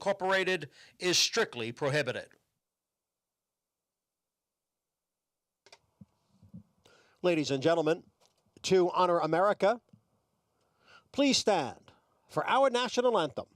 Incorporated is strictly prohibited. Ladies and gentlemen, to honor America, please stand for our national anthem.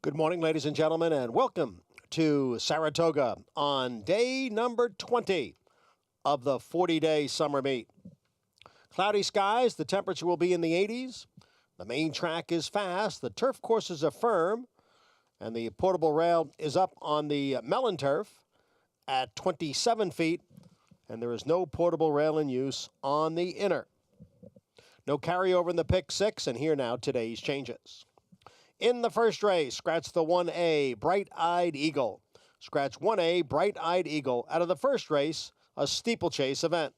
Good morning, ladies and gentlemen, and welcome to Saratoga on day number 20 of the 40-day summer meet. Cloudy skies, the temperature will be in the 80s. The main track is fast, the turf courses are firm, and the portable rail is up on the melon turf at 27 feet, and there is no portable rail in use on the inner. No carryover in the pick six, and here now today's changes. In the first race, scratch the 1A, Bright Eyed Eagle. Scratch 1A, Bright Eyed Eagle, out of the first race, a steeplechase event.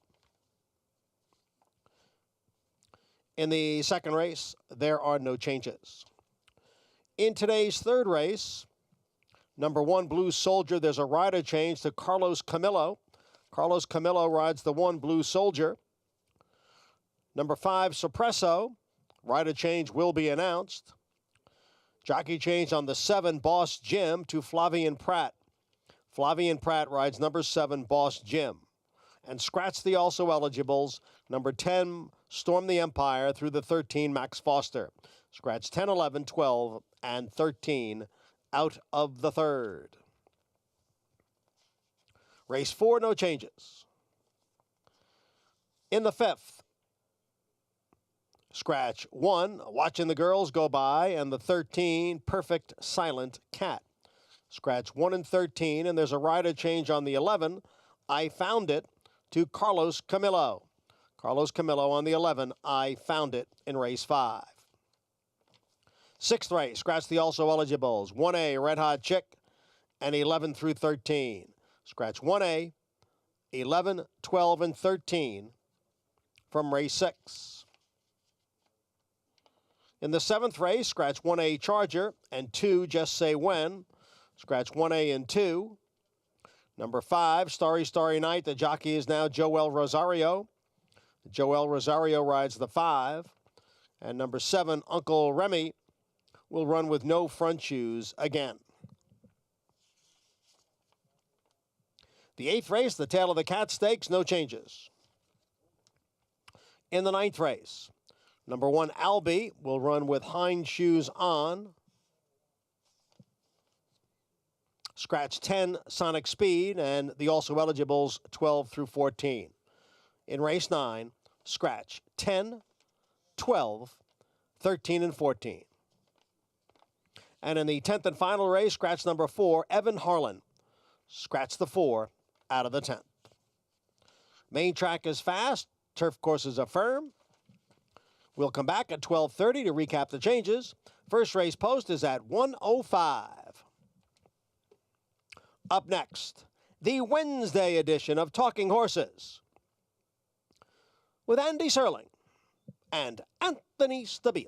In the second race, there are no changes. In today's third race, number 1, Blue Soldier, there's a rider change to Carlos Camillo. Carlos Camillo rides the 1, Blue Soldier. Number 5, Suppresso, rider change will be announced. Jockey change on the 7, Boss Jim, to Flavian Pratt. Flavian Pratt rides number 7, Boss Jim. And scratch the also eligibles, number 10, Storm the Empire, through the 13, Max Foster. Scratch 10, 11, 12, and 13 out of the third. Race 4, no changes. In the fifth, scratch 1, Watching the Girls Go By, and the 13, Perfect Silent Cat. Scratch 1 and 13, and there's a rider change on the 11, I Found It, to Carlos Camillo. Carlos Camillo on the 11, I Found It, in race 5. Sixth race, scratch the also eligibles, 1A, Red Hot Chick, and 11 through 13. Scratch 1A, 11, 12, and 13 from race 6. In the seventh race, scratch 1A, Charger, and 2, Just Say When. Scratch 1A and 2. Number 5, Starry Starry Night. The jockey is now Joel Rosario. Joel Rosario rides the 5. And number 7, Uncle Remy, will run with no front shoes again. The 8th race, the Tail of the Cat Stakes, no changes. In the 9th race, number 1, Albie, will run with hind shoes on. Scratch 10, Sonic Speed, and the also eligibles 12 through 14. In race 9, scratch 10, 12, 13 and 14. And in the 10th and final race, scratch number 4, Evan Harlan. Scratch the 4 out of the 10th. Main track is fast. Turf courses are firm. We'll come back at 12:30 to recap the changes. First race post is at 1:05. Up next, the Wednesday edition of Talking Horses with Andy Serling and Anthony Stabile.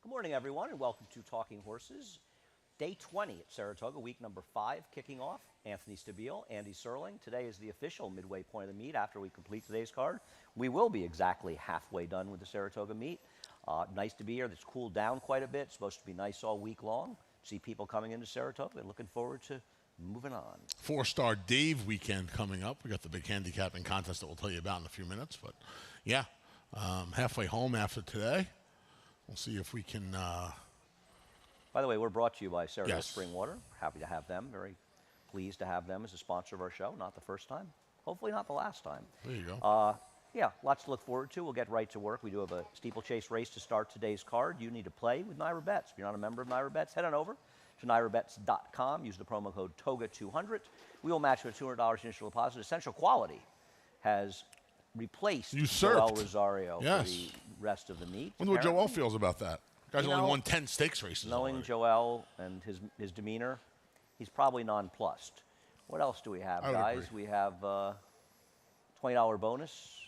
Good morning, everyone, and welcome to Talking Horses. Day 20 at Saratoga, week number 5, kicking off. Anthony Stabile, Andy Serling. Today is the official midway point of the meet. After we complete today's card, we will be exactly halfway done with the Saratoga meet. Nice to be here. It's cooled down quite a bit. It's supposed to be nice all week long. See people coming into Saratoga and looking forward to moving on. Four-star Dave weekend coming up. We got the big handicapping contest that we'll tell you about in a few minutes. But, yeah, halfway home after today. We'll see if we can... By the way, we're brought to you by Saratoga Yes. Spring Water. Happy to have them. Very pleased to have them as a sponsor of our show. Not the first time. Hopefully not the last time. There you go. Yeah, lots to look forward to. We'll get right to work. We do have a steeplechase race to start today's card. You need to play with Naira Bets. If you're not a member of Naira Bets, head on over to nairabets.com. Use the promo code TOGA200. We will match with $200 initial deposit. Essential Quality has replaced Usurped. Joel Rosario Yes. for the rest of the meet. Wonder what Joel apparently. feels about that. Guy's You only know, won 10 stakes races Knowing already. Joel and his demeanor, he's probably nonplussed. What else do we have, I would guys? agree. We have $20 bonus.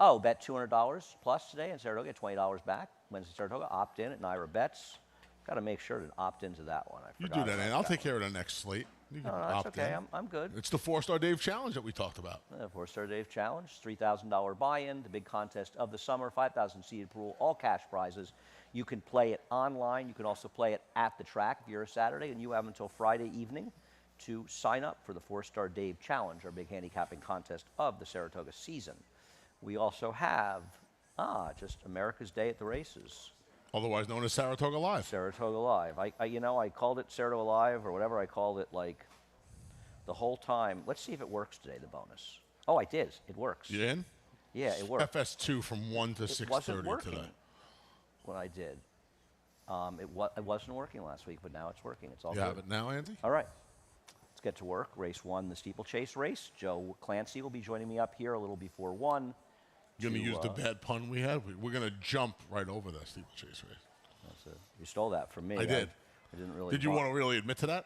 Oh, bet $200 plus today in Saratoga, get $20 back. Wednesday Saratoga, opt in at Naira Bets. Got to make sure to opt into that one. I You forgot do that, about and I'll take care of the next slate. You can No, that's opt okay. in. I'm good. It's the Four-Star Dave Challenge that we talked about. Four-Star Dave Challenge, $3,000 buy-in, the big contest of the summer, 5,000 seated pool, all cash prizes. You can play it online. You can also play it at the track if you're a Saturday, and you have until Friday evening to sign up for the Four-Star Dave Challenge, our big handicapping contest of the Saratoga season. We also have, just America's Day at the Races. Otherwise known as Saratoga Live. Saratoga Live. I called it Saratoga Live or whatever I called it, like, the whole time. Let's see if it works today, the bonus. Oh, I did. It works. You in? Yeah, it worked. FS2 from 1 to It wasn't 6:30 working today. when I did. It wasn't working last week, but now it's working. It's all You good. have it now, Andy? All right. Let's get to work. Race 1, the steeplechase race. Joe Clancy will be joining me up here a little before 1. You're going to use the uh, bad pun we had? We're going to jump right over that steeplechase race. You stole that from me. I did. I didn't really. Did you want to really admit to that?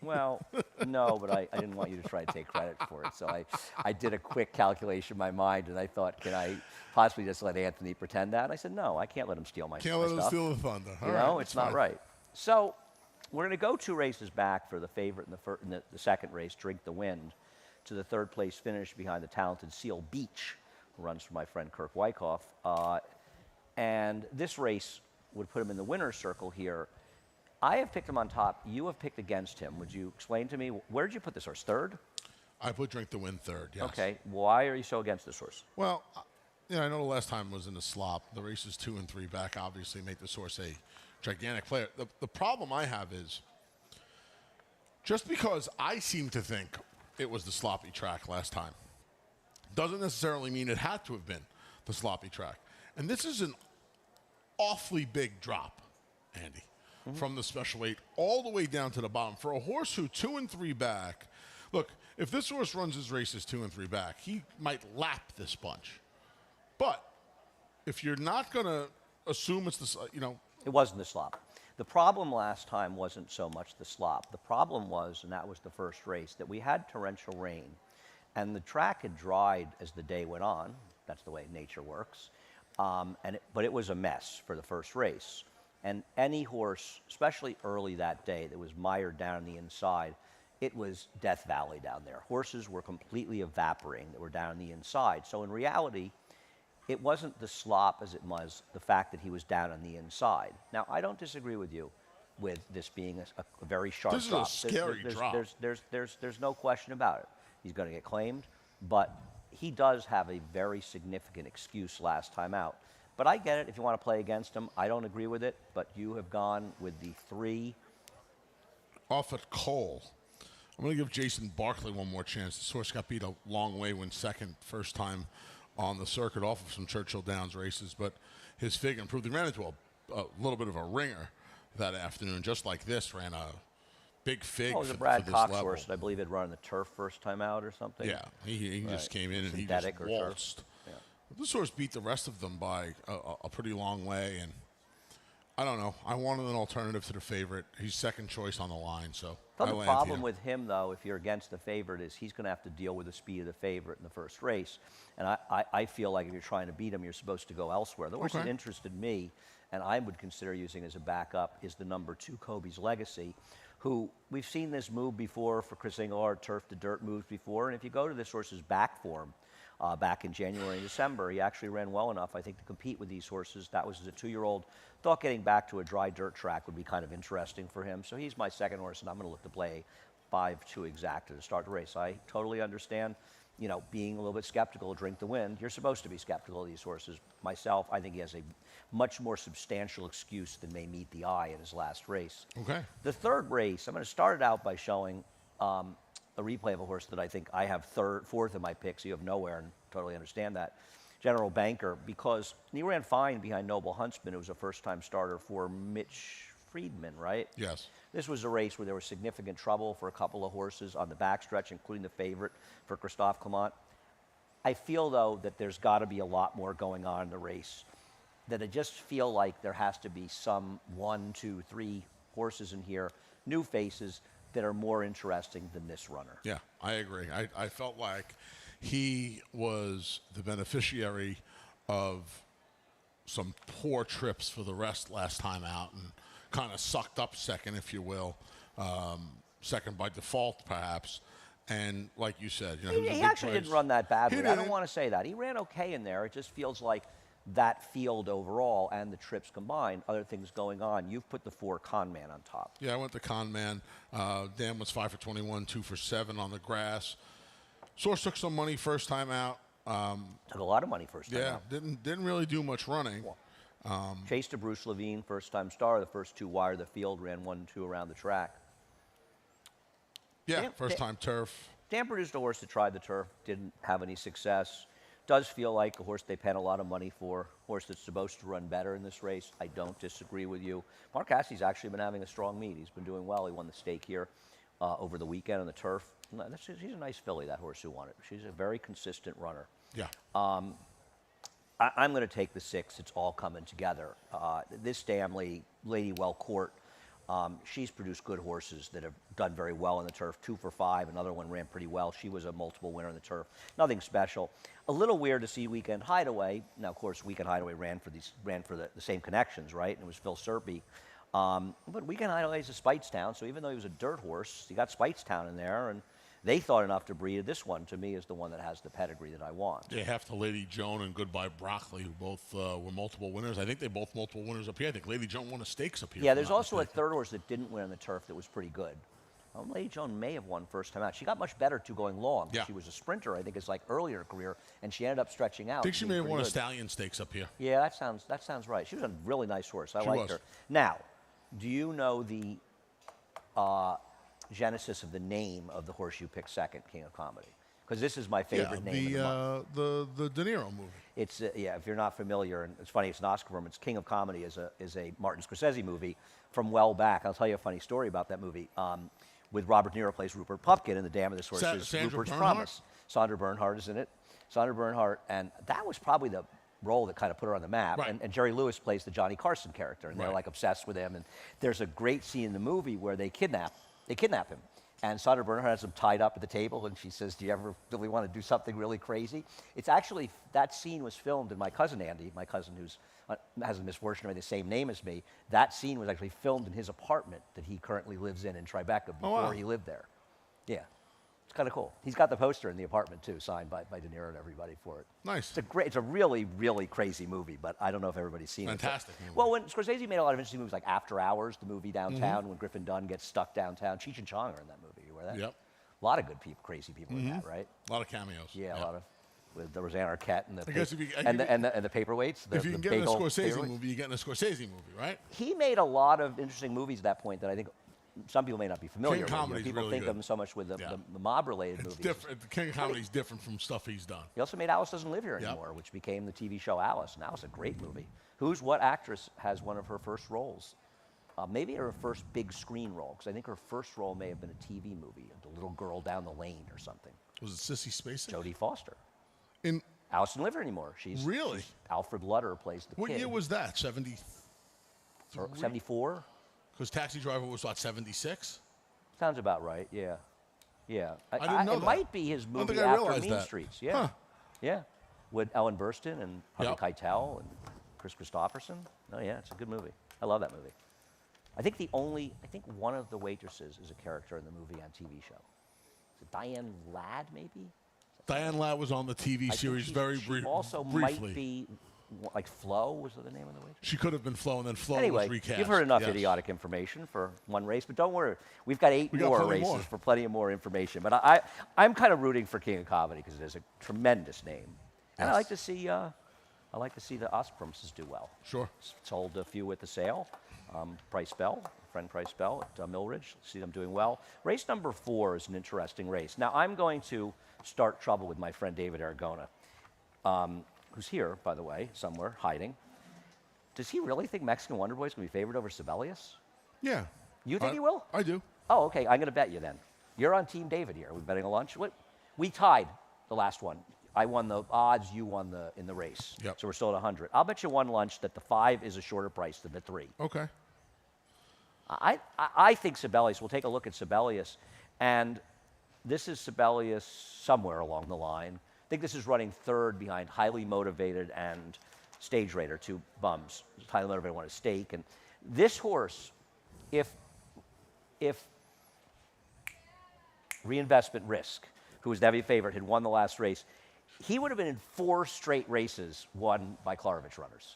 Well, no, but I didn't want you to try to take credit for it. So I did a quick calculation in my mind, and I thought, can I possibly just let Anthony pretend that? And I said, no, I can't let him steal my Can't my let him stuff. steal the thunder. You All know, right, it's that's not fine. right. So we're going to go 2 races back for the favorite in the second race, Drink the Wind, to the third place finish behind the talented Seal Beach, who runs for my friend Kirk Wyckoff. And this race would put him in the winner's circle here. I have picked him on top. You have picked against him. Would you explain to me, where did you put this horse? Third? I put Drink the Wind third, yes. Okay. Why are you so against this horse? Well, I know the last time was in the slop. The races 2 and 3 back obviously make this horse a gigantic player. The problem I have is just because I seem to think it was the sloppy track last time doesn't necessarily mean it had to have been the sloppy track. And this is an awfully big drop, Andy. from the special weight all the way down to the bottom. For a horse who 2 and 3 back, look, if this horse runs his races 2 and 3 back, he might lap this bunch. But if you're not going to assume it's the, It wasn't the slop. The problem last time wasn't so much the slop. The problem was, and that was the first race, that we had torrential rain, and the track had dried as the day went on. That's the way nature works. But it was a mess for the first race. And any horse, especially early that day, that was mired down on the inside, it was Death Valley down there. Horses were completely evaporating that were down on the inside. So in reality, it wasn't the slop as it was the fact that he was down on the inside. Now, I don't disagree with you with this being a very sharp This is a drop. scary drop. There's no question about it. He's going to get claimed, but he does have a very significant excuse last time out. But I get it if you want to play against him. I don't agree with it, but you have gone with the 3. off at Cole. I'm going to give Jason Barkley one more chance. This horse got beat a long way when second, first time on the circuit off of some Churchill Downs races, but his fig improved. He ran into a little bit of a ringer that afternoon, just like this, ran a big fig Oh, it was a for Brad this Cox level. horse that I believe had run on the turf first time out or something. Yeah, he just came in and he Synthetic just or turf. waltzed. This horse beat the rest of them by a pretty long way, and I don't know. I wanted an alternative to the favorite. He's second choice on the line, so The I land problem here. with him, though, if you're against the favorite, is he's going to have to deal with the speed of the favorite in the first race. And I feel like if you're trying to beat him, you're supposed to go elsewhere. The horse that Okay. interested me, and I would consider using as a backup, is the number 2, Kobe's Legacy, who we've seen this move before for Chris Engelhard, turf to dirt moves before. And if you go to this horse's back form, back in January and December, he actually ran well enough, I think, to compete with these horses. That was as a 2-year-old. Thought getting back to a dry dirt track would be kind of interesting for him. So he's my second horse, and I'm going to look to play 5-2 exacta to start the race. I totally understand, being a little bit skeptical, drink the wind. You're supposed to be skeptical of these horses. Myself, I think he has a much more substantial excuse than may meet the eye in his last race. Okay. The third race, I'm going to start it out by showing a replay of a horse that I think I have fourth in my picks. You have nowhere, and totally understand that. General Banker, because he ran fine behind Noble Huntsman, who was a first-time starter for Mitch Friedman, right? Yes. This was a race where there was significant trouble for a couple of horses on the backstretch, including the favorite for Christophe Clement. I feel, though, that there's got to be a lot more going on in the race, that I just feel like there has to be some 1, 2, 3 horses in here, new faces, that are more interesting than this runner. Yeah, I agree. I felt like he was the beneficiary of some poor trips for the rest last time out and kind of sucked up second, if you will, second by default, perhaps. And like you said, he was a He big actually price. didn't run that badly. He I don't didn't. want to say that. He ran okay in there. It just feels like that field overall and the trips combined, other things going on. You've put the 4 Con Man on top. Yeah, I went to Con Man. Dan was 5 for 21, 2 for 7 on the grass. Source took some money first time out. Took a lot of money first time Yeah, out. didn't really do much running. Chase to Bruce Levine, first-time star. The first 2 wire the field, ran 1 and 2 around the track. Yeah, Dan- first time turf. Dan produced a horse that tried the turf, didn't have any success. Does feel like a horse they paid a lot of money for, horse that's supposed to run better in this race. I don't disagree with you. Mark Cassie's actually been having a strong meet. He's been doing well. He won the stake here over the weekend on the turf. She's a nice filly, that horse who won it. She's a very consistent runner. Yeah. I'm going to take the 6. It's all coming together. This Stanley, Lady Wellcourt, she's produced good horses that have done very well in the turf. 2 for 5. Another one ran pretty well. She was a multiple winner in the turf. Nothing special. A little weird to see Weekend Hideaway. Now, of course, Weekend Hideaway ran for the same connections, right? And it was Phil Serpy. But Weekend Hideaway is a Speightstown, so even though he was a dirt horse, he got Speightstown in there, and they thought enough to breed it. This one, to me, is the one that has the pedigree that I want. Yeah, half to Lady Joan and Goodbye Broccoli, who both were multiple winners. I think they both multiple winners up here. I think Lady Joan won a stakes up here. Yeah, if I'm there's not also a mistaken. third horse that didn't win on the turf that was pretty good. Lady Joan may have won first time out. She got much better going long. Yeah. She was a sprinter, I think, it's like earlier in her career, and she ended up stretching out. I think she to be may have pretty won a good. stallion stakes up here. Yeah, that sounds right. She was a really nice horse. I She liked was. her. Now, do you know the genesis of the name of the horse you picked second, King of Comedy? because this is my favorite yeah, name in the month. the De Niro movie. It's yeah. If you're not familiar, and it's funny, it's an Oscar film. It's King of Comedy is a Martin Scorsese movie from well back. I'll tell you a funny story about that movie. With Robert De Niro plays Rupert Pupkin in The Dam of the Horses. Sandra Rupert's Bernhardt? Promise. Sandra Bernhardt is in it. Sandra Bernhardt, and that was probably the role that kind of put her on the map. Right. And Jerry Lewis plays the Johnny Carson character, and they're Right. like obsessed with him. And there's a great scene in the movie where they kidnap him. And Sandra Bernhardt has him tied up at the table, and she says, "Do you ever really want to do something really crazy?" It's actually, that scene was filmed in my cousin Andy, my cousin who's has the misfortune of having the same name as me. That scene was actually filmed in his apartment that he currently lives in Tribeca before wow. he lived there. Yeah, it's kind of cool. He's got the poster in the apartment too, signed by De Niro and everybody for it. Nice. It's a really, really crazy movie, but I don't know if everybody's seen Fantastic it. movie. Well, when Scorsese made a lot of interesting movies like After Hours, the movie downtown, when Griffin Dunn gets stuck downtown. Cheech and Chong are in that movie. You aware of that? Yep. A lot of good people, crazy people in that, right? A lot of cameos. Yeah, Yep. a lot of. With the Roseanne Arquette and the I guess if you- and the paperweights. If you can get in a bagel Scorsese paperweights. movie, you get in a Scorsese movie, right? He made a lot of interesting movies at that point that I think some people may not be familiar with. Comedy's People really think good. of him so much with the, Yeah. the mob-related It's movies. different. The King of Comedy is different from stuff he's done. He also made Alice Doesn't Live Here Yep. Anymore, which became the TV show Alice. And that was a great movie. What actress has one of her first roles? Maybe her first big screen role, because I think her first role may have been a TV movie, The Little Girl Down the Lane or something. Was it Sissy Spacek? Jodie Foster. In Alice Doesn't Live Here Anymore. Really? Alfred Lutter plays the what kid. year was that? 70. 74? Because Taxi Driver was what, 76? Sounds about right, yeah. Yeah. I didn't know it that. might be his I don't movie think I after realized Mean that. Streets. Yeah. Huh. Yeah. With Ellen Burstyn and Harvey Yep. Keitel and Chris Christopherson. Oh, yeah, it's a good movie. I love that movie. I think one of the waitresses is a character in the movie on TV show. Is it Diane Ladd, maybe? Diane Ladd was on the TV I think series very she also briefly. might be, like Flo was the name of the waitress? She could have been Flo, and then Flo Anyway, was recast. you've heard enough Yes. idiotic information for one race, but don't worry. We've got eight We got more plenty races more. for plenty of more information. But I'm kind of rooting for King of Comedy because it is a tremendous name. And I Yes. like to see the Osprumses do well. Sure. Sold a few at the sale. Price Bell, friend Price Bell at Millridge. See them doing well. Race number 4 is an interesting race. Now, I'm going to start trouble with my friend David Aragona, who's here, by the way, somewhere, hiding. Does he really think Mexican Wonder Boy is going to be favored over Sibelius? Yeah. You think he will? I do. Oh, okay. I'm going to bet you then. You're on Team David here. We're betting a lunch. We tied the last one. I won the odds. You won in the race. Yep. So we're still at 100. I'll bet you one lunch that the 5 is a shorter price than the 3. Okay. I think Sibelius. We'll take a look at Sibelius, and this is Sibelius somewhere along the line. I think this is running third behind Highly Motivated and Stage Raider, 2 bums. Highly Motivated won a stake, and this horse, if Reinvestment Risk, who was the heavy favorite, had won the last race, he would have been in 4 straight races won by Klarovich runners.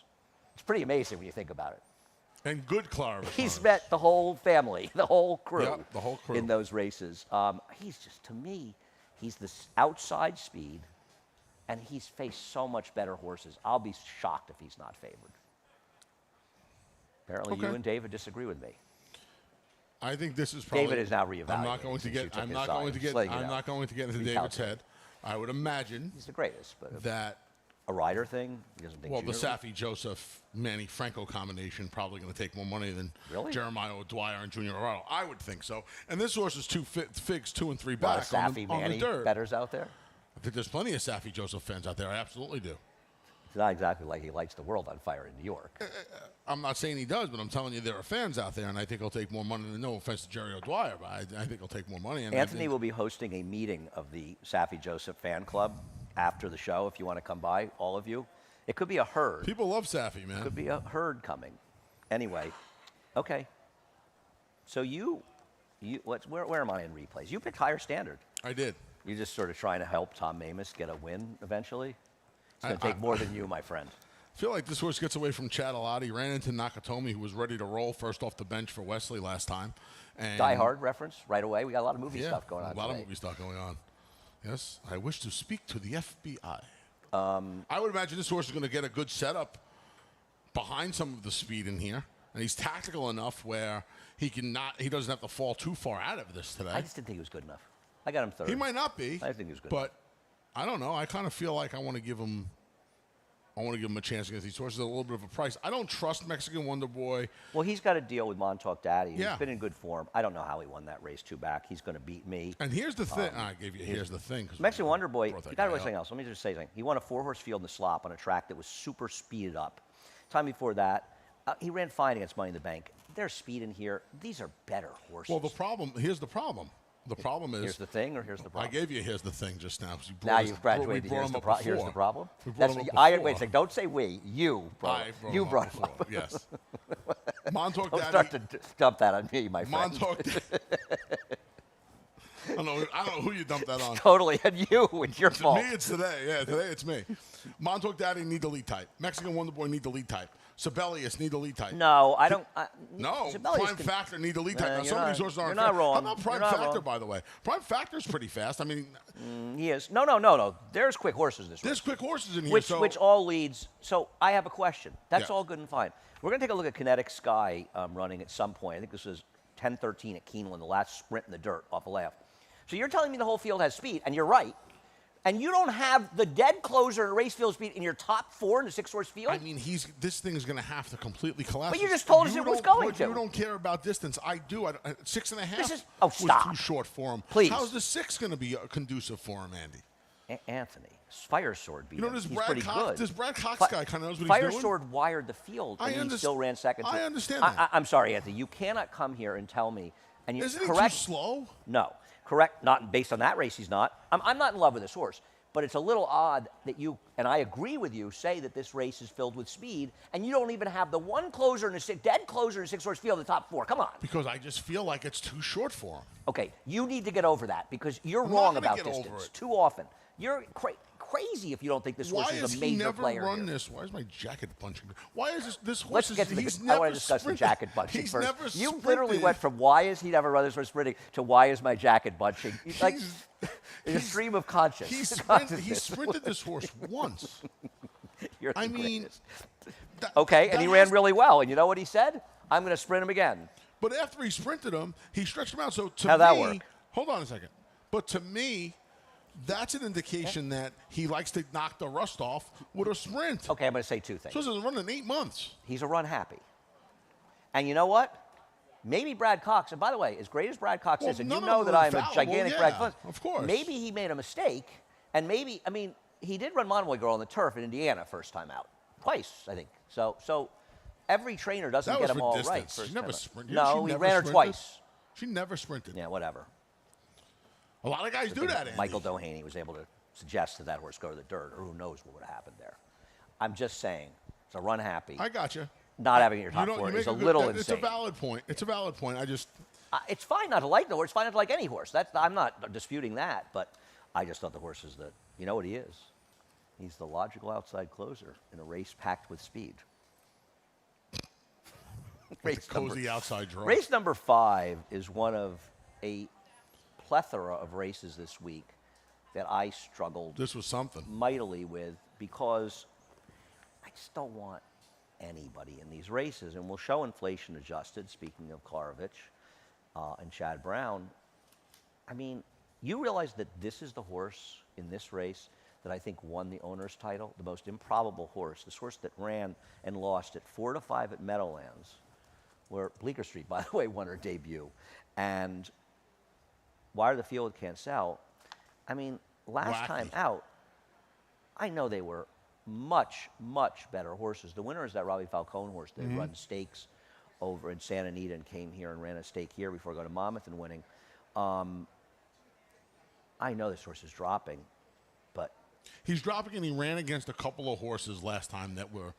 It's pretty amazing when you think about it. And good Clara. He's met the whole family, the whole crew, Yep, the whole crew. in those races. He's just, to me, he's this outside speed, and he's faced so much better horses. I'll be shocked if he's not favored. Apparently, you Okay. and David disagree with me. I think this is probably. David is now reevaluating I'm not going to since you get. took I'm his not side. going to Just get. letting you I'm know. not going to get into David's head. I would imagine He's the greatest, but that. a rider thing, he doesn't think. Well, the Junior- Safi Joseph Manny Franco combination probably going to take more money than Really? Jeremiah O'Dwyer and Junior Arado. I would think so. And this horse is figs 2 and 3 A lot back of on Safi the Manny dirt. bettors out there. I think there's plenty of Safi Joseph fans out there. I absolutely do. It's not exactly like he lights the world on fire in New York. I'm not saying he does, but I'm telling you there are fans out there, and I think he'll take more money. No offense to Jerry O'Dwyer, but I think he'll take more money. And I Anthony think- will be hosting a meeting of the Safi Joseph fan club after the show. If you want to come by, all of you, it could be a herd. People love Safi, man. Could be a herd coming. Anyway, okay. So where am I in replays? You picked Higher Standard. I did. You're just sort of trying to help Tom Mamus get a win eventually. It's going to take more than you, my friend. I feel like this horse gets away from Chatalotti. Ran into Nakatomi, who was ready to roll first off the bench for Wesley last time. And Die Hard reference right away. We got a lot of movie Yeah, stuff going on a lot today. of movie stuff going on. Yes, I wish to speak to the FBI. I would imagine this horse is going to get a good setup behind some of the speed in here, and he's tactical enough where he doesn't have to fall too far out of this today. I just didn't think it was good enough. I got him third. He might not be. I think he's good. But I don't know. I kind of feel like I want to give him a chance against these horses at a little bit of a price. I don't trust Mexican Wonder Boy. Well, he's got a deal with Montauk Daddy. Yeah. He's been in good form. I don't know how he won that race 2 back. He's going to beat me. And here's the thing. I gave you. Here's the thing. 'Cause Mexican Wonder Boy, brought that you got to guy know something up. else. Let me just say something. He won a 4-horse field in the slop on a track that was super speeded up. Time before that, he ran fine against Money in the Bank. There's speed in here. These are better horses. Well, here's the problem. The problem is. Here's the thing, or here's the problem? I gave you here's the thing just now. Now you've graduated. Here's the problem. We brought That's him up wait a before. second. Don't say we. You brought it. You brought him up. Yes. Montauk Don't Daddy. start to dump that on me, my friend. Montauk. I don't know who you dumped that on. Totally, and you. It's your fault. Me, it's today. Yeah, today it's me. Montauk Daddy need the lead type. Mexican Wonder Boy need the lead type. Sibelius need the lead type. No, I don't. No, Sibelius Prime can- Factor need the lead type. Now, you're some of not- these horses aren't you're not fast. wrong. How about Prime You're not Factor, wrong. by the way? Prime Factor's pretty fast. I mean, He is. No. There's quick horses this there's race. quick horses in here. Which all leads. So I have a question. That's Yeah. all good and fine. We're going to take a look at Kinetic Sky running at some point. I think this is 10:13 at Keeneland, the last sprint in the dirt off a laugh. So you're telling me the whole field has speed, and you're right. And you don't have the dead closer in race field speed in your top 4 in the 6-horse field? I mean, this thing is going to have to completely collapse. But you just told us You it was don't- going but to. You don't care about distance. I do. 6.5 This is- was stop. too short for him. Please. How's the 6 going to be conducive for him, Andy? Anthony, Fire Sword beat You know, him. this He's Brad pretty Cox- good. this Brad Cox Fi- guy kinda knows what he's Fire doing. Sword wired the field, I and he still ran second. I understand that. I'm sorry, Anthony. You cannot come here and tell me. And you Isn't he correct. too slow? No, correct. Not based on that race. He's not. I'm not in love with this horse, but it's a little odd that you and I agree with you. Say that this race is filled with speed, and you don't even have the one closer in a dead closer in a 6-horse field in the top 4. Come on. Because I just feel like it's too short for him. Okay, you need to get over that because you're I'm wrong not about gonna get over distance it. too often. You're crazy if you don't think this Why horse is has a he major never player run here. this? Why is my jacket bunching? Why is this horse? Let's get to he's I never want to discuss sprinted. the jacket bunching He's first. never You literally sprinted. went from why is he never run this horse sprinting to why is my jacket bunching? Like it's a stream of He consciousness. sprinted this horse once. You're the I mean, greatest. that- Okay, and that he ran has- really well. And you know what he said? I'm going to sprint him again. But after he sprinted him, he stretched him out. So to How'd me, that work? Hold on a second. But to me, that's an indication that he likes to knock the rust off with a sprint. Okay, I'm going to say 2 things. So this is running 8 months. He's a run happy. And you know what? Maybe Brad Cox, and by the way, as great as Brad Cox Well, is, and none you of know them that are I am a infallible, gigantic yeah, Brad fan, of course. maybe he made a mistake, and maybe, I mean, he did run Monomoy Girl on the turf in Indiana first time out. Twice, I think. So every trainer doesn't That get was them for all distance. right. She First never time out. sprinted. No, She he never ran her sprinted. twice. She never sprinted. Yeah, whatever. A lot of guys do that, Andy. Michael Doheny was able to suggest that horse go to the dirt, or who knows what would have happened there. I'm just saying, it's a run happy. I got you. Not having it in your top You 4 make is a good- little It's insane. a valid point. It's a valid point. I just It's fine not to like the horse. It's fine not to like any horse. I'm not disputing that, but I just thought the horse is you know what he is? He's the logical outside closer in a race packed with speed. it's a cozy outside draw. Race number 5 is one of a plethora of races this week that I struggled This was something. mightily with because I just don't want anybody in these races. And we'll show inflation adjusted, speaking of Klarovich and Chad Brown. I mean, you realize that this is the horse in this race that I think won the owner's title, the most improbable horse, this horse that ran and lost at 4-5 at Meadowlands, where Bleecker Street, by the way, won her debut. And Wire the Field Can't Sell. I mean, last Wacky. time out, I know they were much, much better horses. The winner is that Robbie Falcone horse that run stakes over in Santa Anita and came here and ran a stake here before going to Monmouth and winning. I know this horse is dropping, but He's dropping, and he ran against a couple of horses last time that were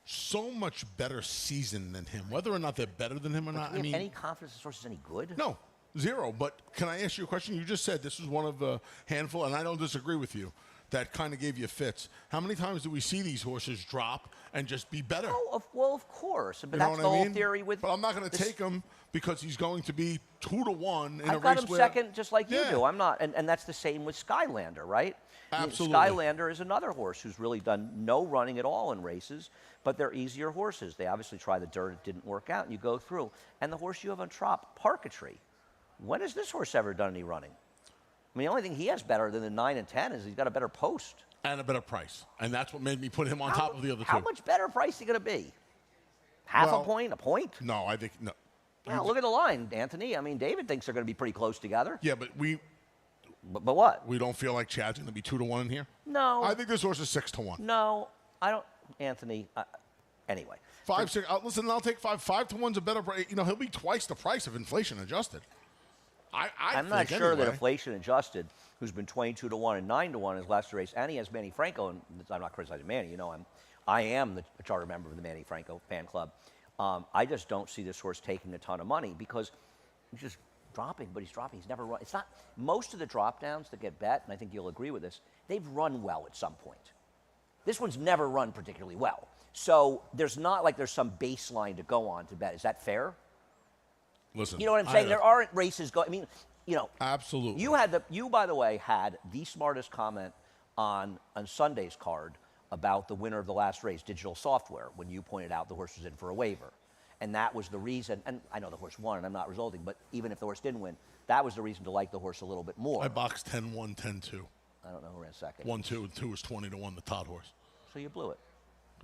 so much better seasoned than him. Whether or not they're better than him or not, do I you mean, have any confidence this horse is any good? no, zero. But can I ask you a question? You just said this was one of the handful, and I don't disagree with you, that kind of gave you fits. How many times do we see these horses drop and just be better? Well, of course. But You know that's what the I whole mean? theory with. But I'm not going to this- take him because he's going to be 2-1 in a I've got race him where second, just like you Yeah. do. I'm not, and that's the same with Skylander, right? I mean, Absolutely. Skylander is another horse who's really done no running at all in races, but they're easier horses. They obviously try the dirt; it didn't work out, and you go through. And the horse you have on top, Parketry, When has this horse ever done any running? I mean, the only thing he has better than the 9 and 10 is he's got a better post. And a better price. And that's what made me put him on top of the other two. How much better price is he going to be? Half Well, a point? A point? No, I think no. Well, look at the line, Anthony. I mean, David thinks they're going to be pretty close together. Yeah, but we But what? don't feel like Chad's going to be 2-1 in here. No. I think this horse is 6-1. No, I don't. Anthony. Anyway. 5, 6. Listen, I'll take 5. 5-1's a better price. You know, he'll be twice the price of inflation adjusted. I'm not think sure anyway. that inflation adjusted, who's been 22-1 and 9-1 his last race, and he has Manny Franco. And I'm not criticizing Manny. You know, I am the charter member of the Manny Franco fan club. I just don't see this horse taking a ton of money because he's just dropping, but he's dropping. He's never run. It's not most of the drop downs that get bet, and I think you'll agree with this. They've run well at some point. This one's never run particularly well, so there's not like there's some baseline to go on to bet. Is that fair? Listen, You know what I'm saying? There aren't races I mean, you know. Absolutely. You, by the way, had the smartest comment on Sunday's card about the winner of the last race, Digital Software, when you pointed out the horse was in for a waiver. And that was the reason, and I know the horse won, and I'm not resulting, but even if the horse didn't win, that was the reason to like the horse a little bit more. I boxed 10-1, 10-2. I don't know who ran second. 1-2, and 2 was 20-1, the Todd horse. So you blew it.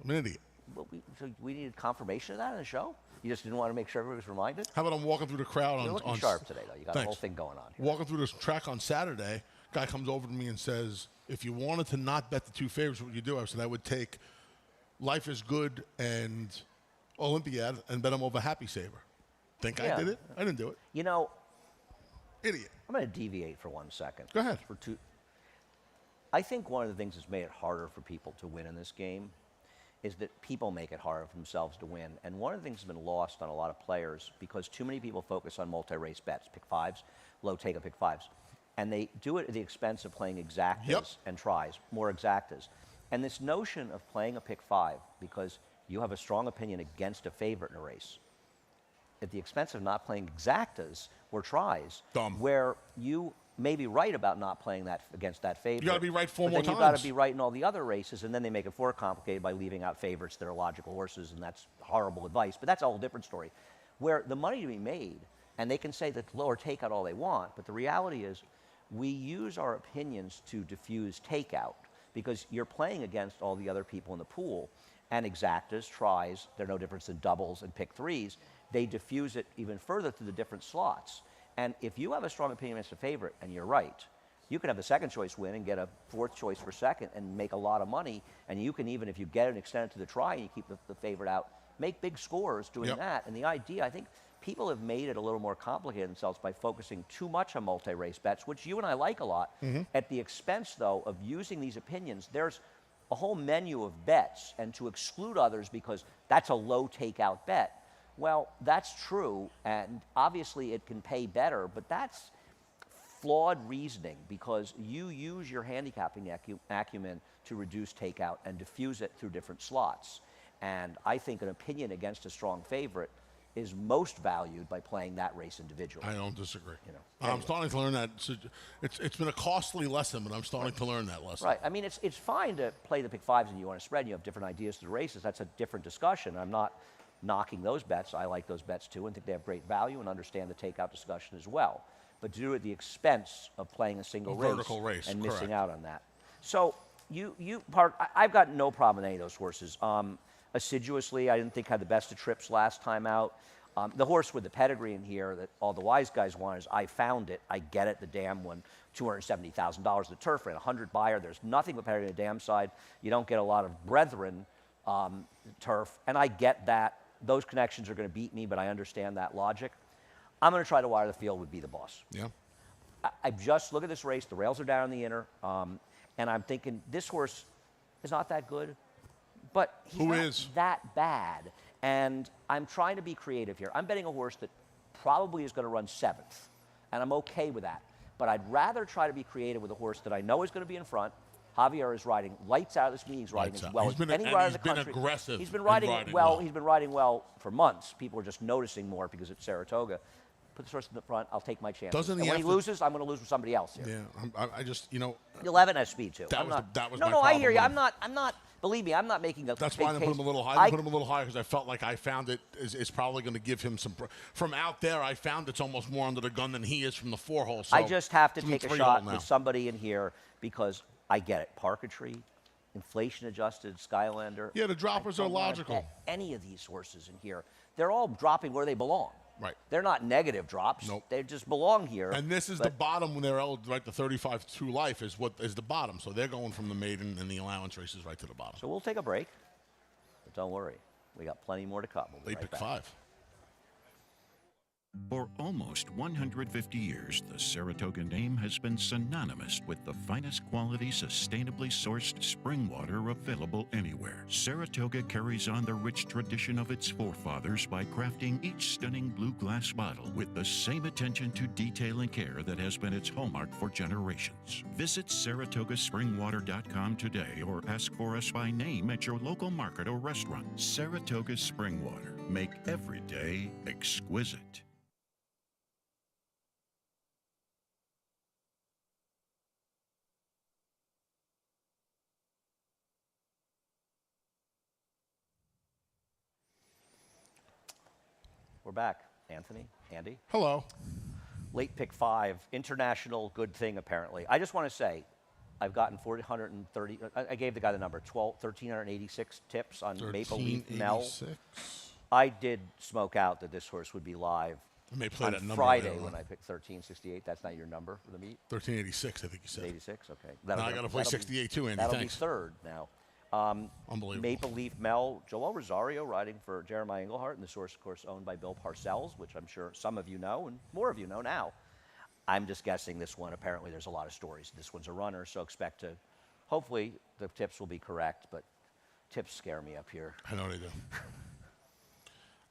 I'm an idiot. Well, so we needed confirmation of that in the show? You just didn't want to make sure everybody was reminded? How about I'm walking through the crowd You're on looking sharp today, though. You got the whole thing going on here. Walking through this track on Saturday, guy comes over to me and says, if you wanted to not bet the two favorites, what would you do? I said, I would take Life is Good and Olympiad and bet them over Happy Saver. Think Yeah. I did it? I didn't do it. You know, Idiot. I'm going to deviate for 1 second. Go ahead. I think one of the things that's made it harder for people to win in this game is that people make it harder for themselves to win. And one of the things that's been lost on a lot of players because too many people focus on multi-race bets, pick fives, low take-up pick fives. And they do it at the expense of playing exactas and tries, more exactas. And this notion of playing a pick five because you have a strong opinion against a favorite in a race at the expense of not playing exactas or tries, Dumb. where you may be right about not playing that against that favorite. You gotta be right four but more then you got times. to be right in all the other races, and then they make it more complicated by leaving out favorites that are logical horses, and that's horrible advice. But that's a whole different story. Where the money to be made, and they can say that lower takeout all they want, but the reality is we use our opinions to diffuse takeout because you're playing against all the other people in the pool, and exactas, tries, they're no different than doubles and pick threes. They diffuse it even further through the different slots. And if you have a strong opinion against a favorite, and you're right, you can have a second choice win and get a fourth choice for second and make a lot of money. And you can even, if you get it extended to the try and you keep the favorite out, make big scores doing that. And the idea, I think people have made it a little more complicated themselves by focusing too much on multi-race bets, which you and I like a lot, at the expense, though, of using these opinions. There's a whole menu of bets, and to exclude others because that's a low takeout bet. Well, that's true, and obviously it can pay better, but that's flawed reasoning because you use your handicapping acumen to reduce takeout and diffuse it through different slots. And I think an opinion against a strong favorite is most valued by playing that race individually. I don't disagree. You know, I'm anyway. starting to learn that. It's been a costly lesson, but I'm starting to learn that lesson. Right. I mean, it's fine to play the pick fives and you want to spread and you have different ideas to the races. That's a different discussion. I'm not knocking those bets. I like those bets too and think they have great value and understand the takeout discussion as well. But to do it at the expense of playing a single vertical race, and correct. missing out on that. So I've got no problem with any of those horses. Assiduously, I didn't think had the best of trips last time out. The horse with the pedigree in here that all the wise guys want is I Found It. I get it. The dam won $270,000 the turf, ran 100 buyer. There's nothing but pedigree on the dam side. You don't get a lot of brethren turf, and I get that. Those connections are going to beat me, but I understand that logic. I'm going to try to wire the field with Be the Boss. Yeah. I just look at this race. The rails are down in the inner, and I'm thinking this horse is not that good, but he's not that bad. And I'm trying to be creative here. I'm betting a horse that probably is going to run seventh, and I'm okay with that. But I'd rather try to be creative with a horse that I know is going to be in front. Javier is riding lights out. This meeting he's riding as well as any rider in the country. Aggressive. He's been riding well. well. He's been riding well for months. People are just noticing more because it's Saratoga. Put the horse in the front. I'll take my chances. And when he loses, I'm going to lose with somebody else here. Yeah. I just, 11 has speed too. That was my no, I hear you. problem. I'm not. Believe me, I'm not making a That's big why I put case. him a little high. I put him a little higher because I felt like I found it is probably going to give him some. From out there, I found it's almost more under the gun than he is from the 4-hole. So I just have to from the take a 3-hole shot now. with somebody in here because I get it. Parketry, inflation-adjusted, Skylander. Yeah, the droppers I are don't wanna logical. bet any of these horses in here, they're all dropping where they belong. Right. They're not negative drops. Nope. They just belong here. And this is the bottom when they're right. The 35 True Life is what is the bottom. So they're going from the maiden and the allowance races right to the bottom. So we'll take a break. But don't worry, we got plenty more to come. We'll be They right pick back. 5. For almost 150 years, the Saratoga name has been synonymous with the finest quality, sustainably sourced spring water available anywhere. Saratoga carries on the rich tradition of its forefathers by crafting each stunning blue glass bottle with the same attention to detail and care that has been its hallmark for generations. Visit SaratogaSpringwater.com today or ask for us by name at your local market or restaurant. Saratoga Spring Water. Make every day exquisite. We're back. Anthony, Andy. Hello. Late pick 5, international good thing apparently. I just want to say, I've gotten 430. I gave the guy the number 1,386 tips on Maple Leaf Mel. 1386. I did smoke out that this horse would be live I may play on that number Friday later when on. I picked 1368. That's not your number for the meet. 1386, I think you said. 86. Okay. Now I got to play 68 too, Andy. That'll Thanks. be third now. Unbelievable. Maple Leaf Mel, Joel Rosario riding for Jeremiah Englehart, and this horse, of course, owned by Bill Parcells, which I'm sure some of you know, and more of you know now. I'm just guessing this one. Apparently, there's a lot of stories. This one's a runner, so expect to. Hopefully, the tips will be correct, but tips scare me up here. I know they do.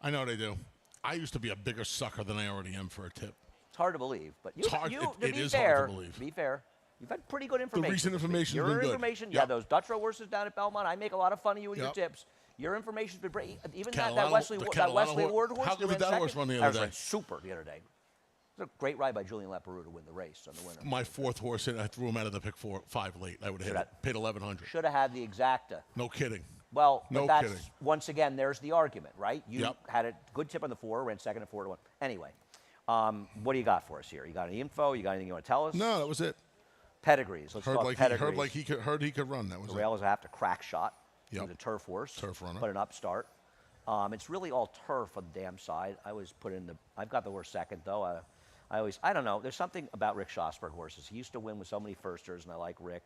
I know they do. I used to be a bigger sucker than I already am for a tip. It's hard to believe, but you, It's hard- you it- to it be is fair, hard to believe. To be fair, you've had pretty good information. recent this week. information's Your been good. information, Yep. yeah, those Dutro horses down at Belmont. I make a lot of fun of you with Yep. your tips. Your information's been great. Even Catalano- that Wesley, the that Catalano Wesley horse- Award horse. how you good ran did that horse second? run the That other was day? ran super the other day. It was a great ride by Julian Leperoux to win the race on the winner. My 4th horse, I threw him out of the pick 5 late. I would have hit it. Paid 1100. Should have had the exacta. No kidding. Well, No but that's kidding. once again, there's the argument, right? You Yep. had a good tip on the 4, ran second at 4 to 1. Anyway, what do you got for us here? You got any info? You got anything you want to tell us? No, that was it. Pedigrees. Let's Heard talk like pedigrees. he could run. That was The it. rail is a crack shot. Yep. He's a turf horse. Turf runner. But an upstart. It's really all turf on the damn side. I always put in the. I've got the horse second though. I don't know. There's something about Rick Schosberg horses. He used to win with so many firsters, and I like Rick.